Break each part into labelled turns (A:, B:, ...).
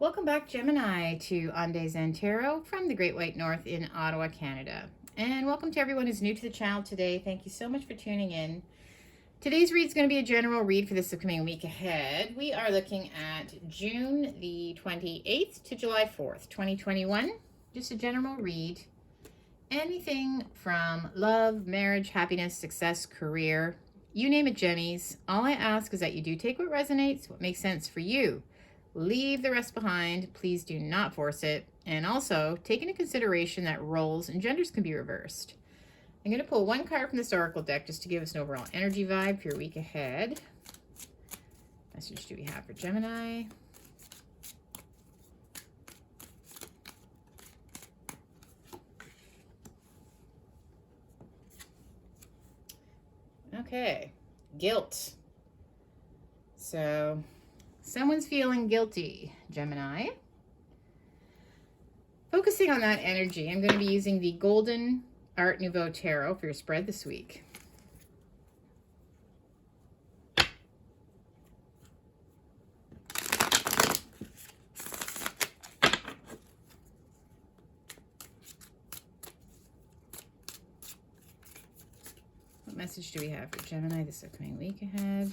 A: Welcome back, Gemini, to On Days and Tarot from the Great White North in Ottawa, Canada. And welcome to everyone who's new to the channel today. Thank you so much for tuning in. Today's read is going to be a general read for this upcoming week ahead. We are looking at June the 28th to July 4th, 2021. Just a general read. Anything from love, marriage, happiness, success, career, you name it, Gemmies. All I ask is that you do take what resonates, what makes sense for you. Leave the rest behind. Please do not force it. And also, take into consideration that roles and genders can be reversed. I'm going to pull one card from this Oracle deck just to give us an overall energy vibe for your week ahead. What message do we have for Gemini? Okay, guilt. So, someone's feeling guilty, Gemini. Focusing on that energy, I'm going to be using the Golden Art Nouveau Tarot for your spread this week. What message do we have for Gemini this upcoming week ahead?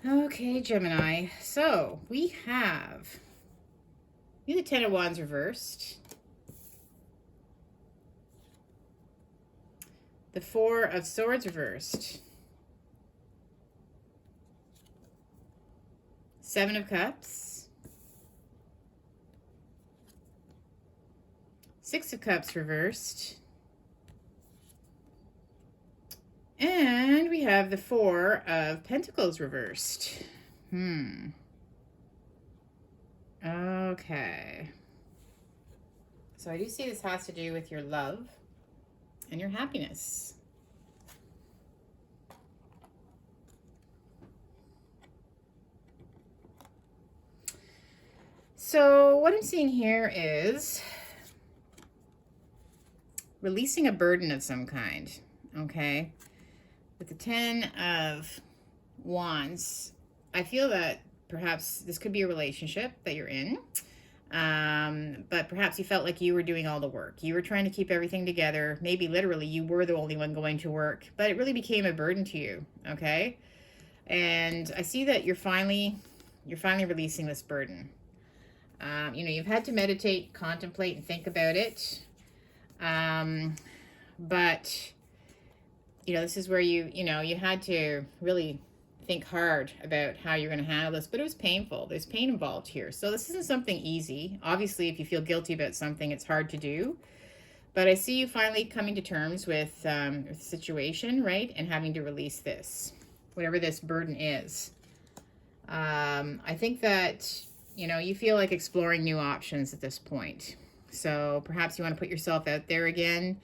A: Okay, Gemini. So we have the Ten of Wands reversed, the Four of Swords reversed, Seven of Cups, Six of Cups reversed, and we have the Four of Pentacles reversed. Okay. So I do see this has to do with your love and your happiness. So what I'm seeing here is releasing a burden of some kind, okay? With the Ten of Wands, I feel that perhaps this could be a relationship that you're in, but perhaps you felt like you were doing all the work. You were trying to keep everything together. Maybe literally you were the only one going to work, but it really became a burden to you, okay? And I see that you're finally releasing this burden. You've had to meditate, contemplate, and think about it, but this is where you had to really think hard about how you're going to handle this, but it was painful. There's pain involved here. So this isn't something easy. Obviously, if you feel guilty about something, it's hard to do. But I see you finally coming to terms with the situation, right? And having to release this, whatever this burden is. I think that, you feel like exploring new options at this point. So perhaps you want to put yourself out there again.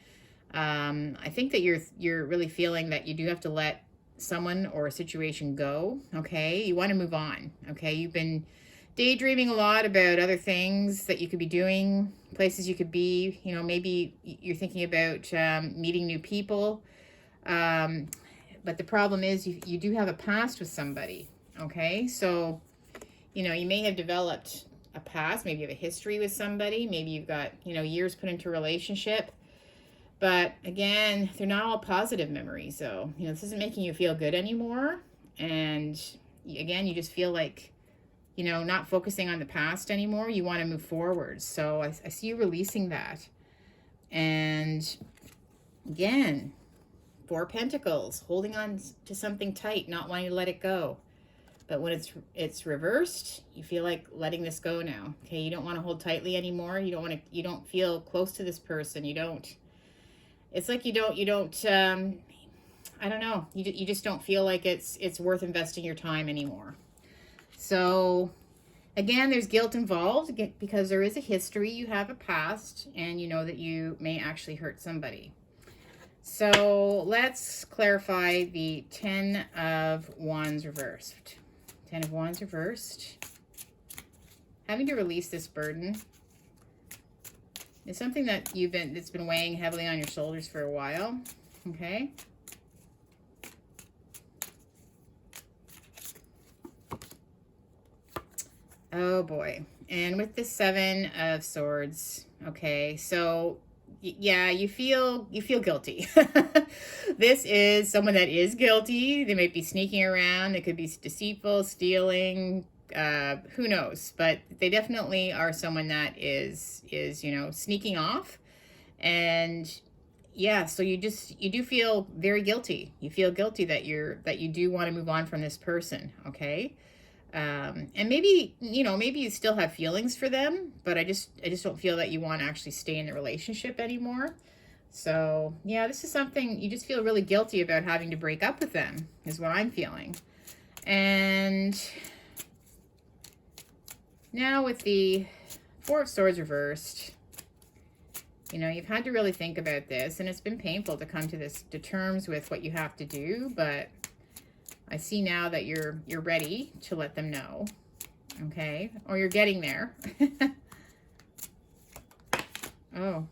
A: I think that you're really feeling that you do have to let someone or a situation go, okay? You want to move on, okay? You've been daydreaming a lot about other things that you could be doing, places you could be, maybe you're thinking about meeting new people, but the problem is you do have a past with somebody, okay? So, you may have developed a past, maybe you have a history with somebody, maybe you've got, years put into a relationship. But again, they're not all positive memories. So, this isn't making you feel good anymore. And again, you just feel like, not focusing on the past anymore. You want to move forward. So I see you releasing that. And again, Four Pentacles, holding on to something tight, not wanting to let it go. But when it's reversed, you feel like letting this go now. Okay, you don't want to hold tightly anymore. You don't feel close to this person. It's like you don't I don't know. You just don't feel like it's worth investing your time anymore. So again, there's guilt involved because there is a history, you have a past, and you know that you may actually hurt somebody. So let's clarify the 10 of Wands reversed. 10 of Wands reversed. Having to release this burden is something that that's been weighing heavily on your shoulders for a while. Okay. Oh boy. And with the 7 of Swords, okay, so yeah, you feel guilty. This is someone that is guilty. They might be sneaking around. They could be deceitful, stealing, who knows? But they definitely are someone that is sneaking off. And yeah, so you do feel very guilty. You feel guilty that you do want to move on from this person, okay? And maybe you still have feelings for them, but I just don't feel that you want to actually stay in the relationship anymore. So yeah, this is something you just feel really guilty about having to break up with them, is what I'm feeling. And now with the 4 of Swords reversed, you've had to really think about this, and it's been painful to come to terms with what you have to do, but I see now that you're ready to let them know, okay? Or you're getting there. Oh.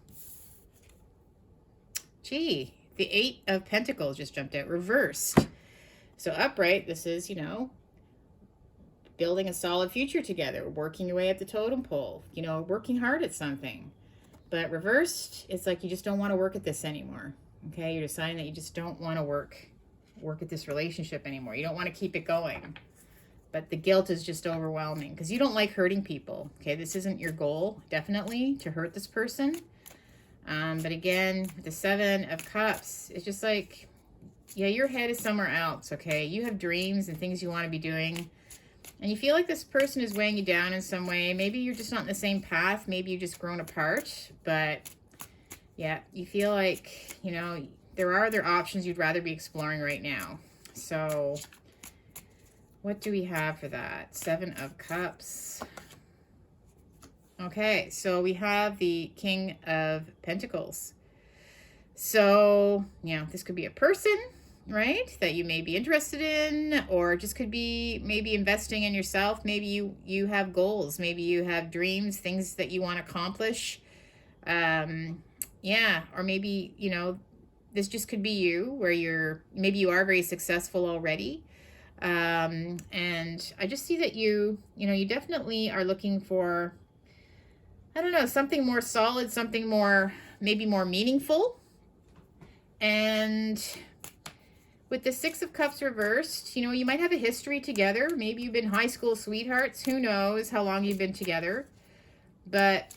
A: Gee, the 8 of Pentacles just jumped out, reversed. So upright, this is, building a solid future together, working your way up the totem pole, working hard at something. But reversed, it's like you just don't want to work at this anymore, okay? You're deciding that you just don't want to work at this relationship anymore. You don't want to keep it going. But the guilt is just overwhelming because you don't like hurting people. Okay, this isn't your goal, definitely, to hurt this person. But again, with the 7 of Cups, it's just like, yeah, your head is somewhere else, okay? You have dreams and things you want to be doing. And you feel like this person is weighing you down in some way. Maybe you're just not in the same path. Maybe you've just grown apart. But yeah, you feel like, there are other options you'd rather be exploring right now. So what do we have for that? 7 of Cups. Okay, so we have the King of Pentacles. So, this could be a person, right, that you may be interested in, or it just could be maybe investing in yourself. Maybe you have goals. Maybe you have dreams, things that you want to accomplish. Yeah, or maybe, this just could be you, where maybe you are very successful already. And I just see that you definitely are looking for, I don't know, something more solid, something more, maybe more meaningful. And with the 6 of Cups reversed, you might have a history together. Maybe you've been high school sweethearts. Who knows how long you've been together. But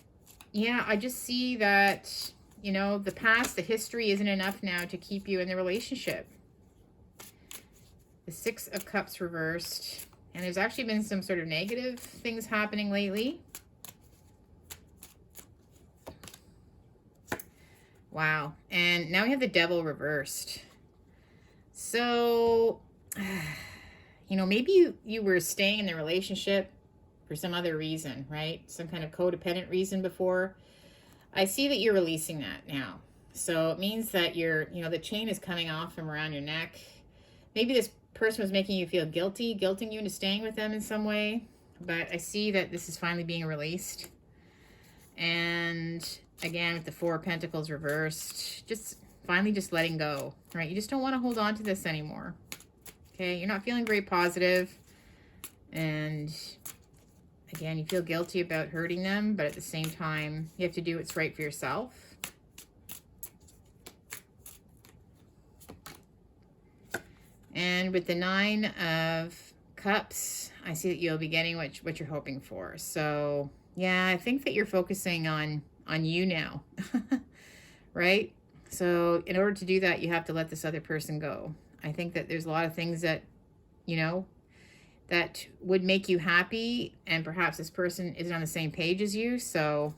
A: yeah, I just see that the past, the history isn't enough now to keep you in the relationship. The 6 of Cups reversed. And there's actually been some sort of negative things happening lately. Wow. And now we have the Devil reversed. So, maybe you were staying in the relationship for some other reason, right? Some kind of codependent reason before. I see that you're releasing that now. So it means that the chain is coming off from around your neck. Maybe this person was making you feel guilty, guilting you into staying with them in some way. But I see that this is finally being released. And again, with the 4 of Pentacles reversed, finally just letting go, right? You just don't want to hold on to this anymore. Okay, you're not feeling very positive. And again, you feel guilty about hurting them, but at the same time, you have to do what's right for yourself. And with the 9 of Cups, I see that you'll be getting what you're hoping for. So yeah, I think that you're focusing on you now, right? So in order to do that, you have to let this other person go. I think that there's a lot of things that, that would make you happy, and perhaps this person isn't on the same page as you. So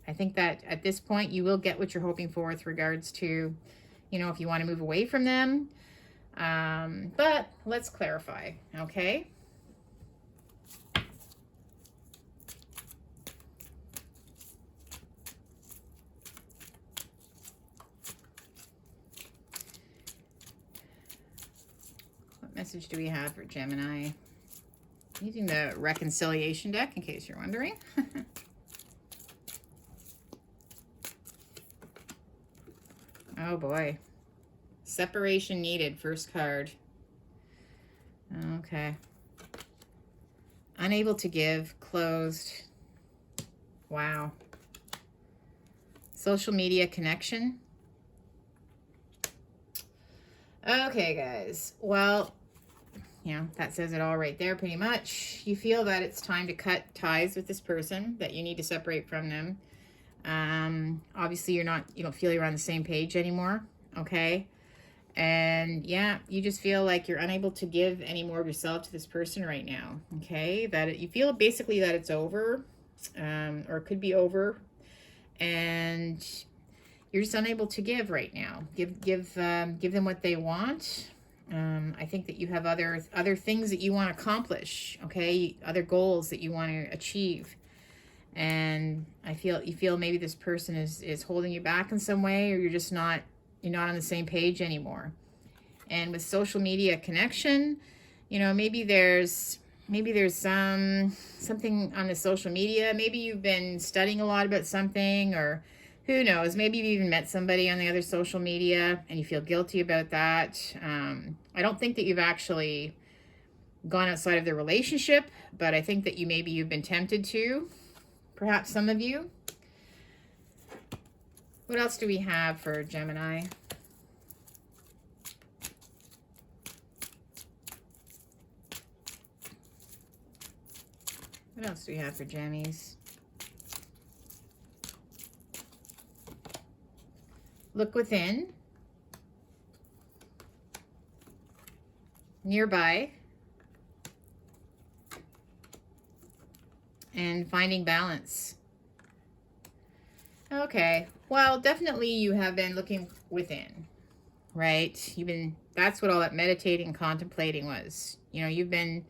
A: I think that at this point, you will get what you're hoping for with regards to, if you want to move away from them. But let's clarify, okay? message do we have for Gemini? Using the reconciliation deck, in case you're wondering. Oh boy. Separation needed, first card. Okay. Unable to give, closed. Wow. Social media connection. Okay, guys. Well, you know, that says it all right there pretty much. You feel that it's time to cut ties with this person, that you need to separate from them. Obviously you don't feel you're on the same page anymore. Okay. And yeah, you just feel like you're unable to give any more of yourself to this person right now. Okay. That you feel basically that it's over, or it could be over, and you're just unable to give right now. Give them what they want. I think that you have other things that you want to accomplish. Okay. Other goals that you want to achieve. And you feel maybe this person is holding you back in some way, or you're not on the same page anymore. And with social media connection, you know, maybe there's something on the social media. Maybe you've been studying a lot about something, or who knows, maybe you've even met somebody on the other social media and you feel guilty about that. I don't think that you've actually gone outside of the relationship, but I think that you've been tempted to. Perhaps some of you. What else do we have for Gemini? What else do we have for Gemmies? Look within. Nearby. And finding balance. Okay, well, definitely you have been looking within, right? That's what all that meditating, contemplating was. You know, you've been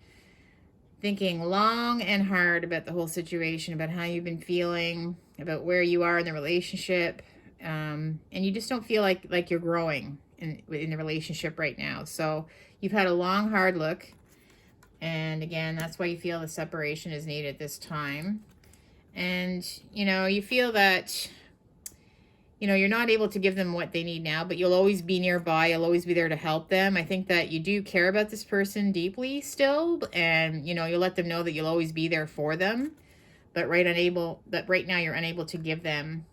A: thinking long and hard about the whole situation, about how you've been feeling, about where you are in the relationship, and you just don't feel like you're growing in the relationship right now. So you've had a long, hard look. And again, that's why you feel the separation is needed at this time. And, you know, you feel that, you know, you're not able to give them what they need now, but you'll always be nearby. You'll always be there to help them. I think that you do care about this person deeply still. And, you know, you'll let them know that you'll always be there for them. But right now you're unable to give them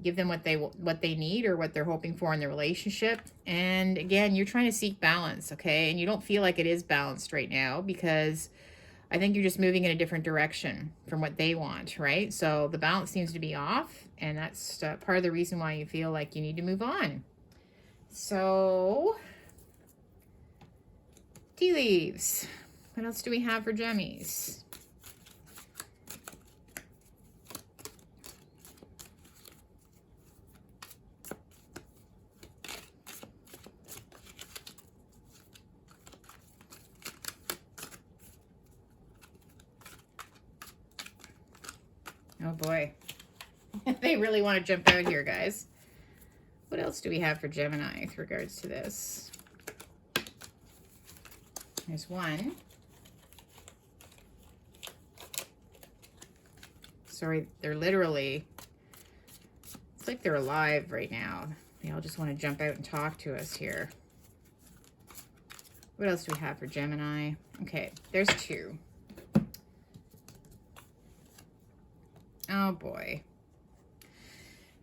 A: what they need or what they're hoping for in the relationship. And again, you're trying to seek balance, okay? And you don't feel like it is balanced right now, because I think you're just moving in a different direction from what they want, right? So the balance seems to be off, and that's part of the reason why you feel like you need to move on. So, tea leaves. What else do we have for Gemmies? Oh boy. They really want to jump out here, guys. What else do we have for Gemini with regards to this? There's one. Sorry, they're literally, it's like they're alive right now. They all just want to jump out and talk to us here. What else do we have for Gemini? Okay, there's two. Oh boy.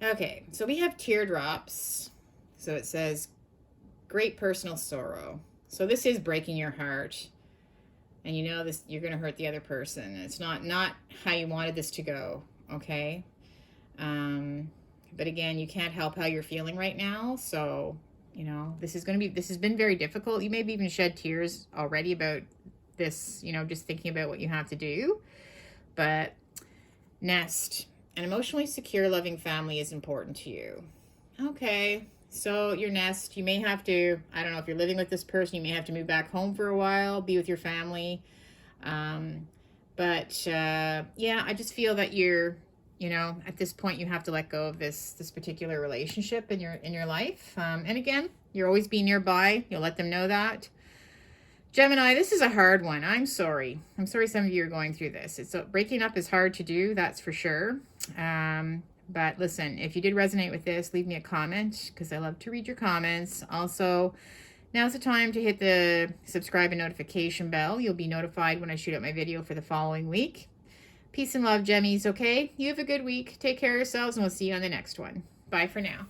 A: Okay, so we have teardrops. So it says great personal sorrow. So this is breaking your heart. And you know this, you're going to hurt the other person. It's not how you wanted this to go, okay? But again, you can't help how you're feeling right now. So, you know, this has been very difficult. You maybe even shed tears already about this, you know, just thinking about what you have to do. But nest, an emotionally secure, loving family is important to you. Okay, so your nest, you may have to, I don't know, if you're living with this person, you may have to move back home for a while, be with your family. Yeah, I just feel that you're, you know, at this point you have to let go of this particular relationship in your life. And again, you're always be nearby. You'll let them know that. Gemini, this is a hard one. I'm sorry. I'm sorry some of you are going through this. It's breaking up is hard to do, that's for sure. But listen, if you did resonate with this, leave me a comment because I love to read your comments. Also, now's the time to hit the subscribe and notification bell. You'll be notified when I shoot out my video for the following week. Peace and love, Gemmies, okay? You have a good week. Take care of yourselves, and we'll see you on the next one. Bye for now.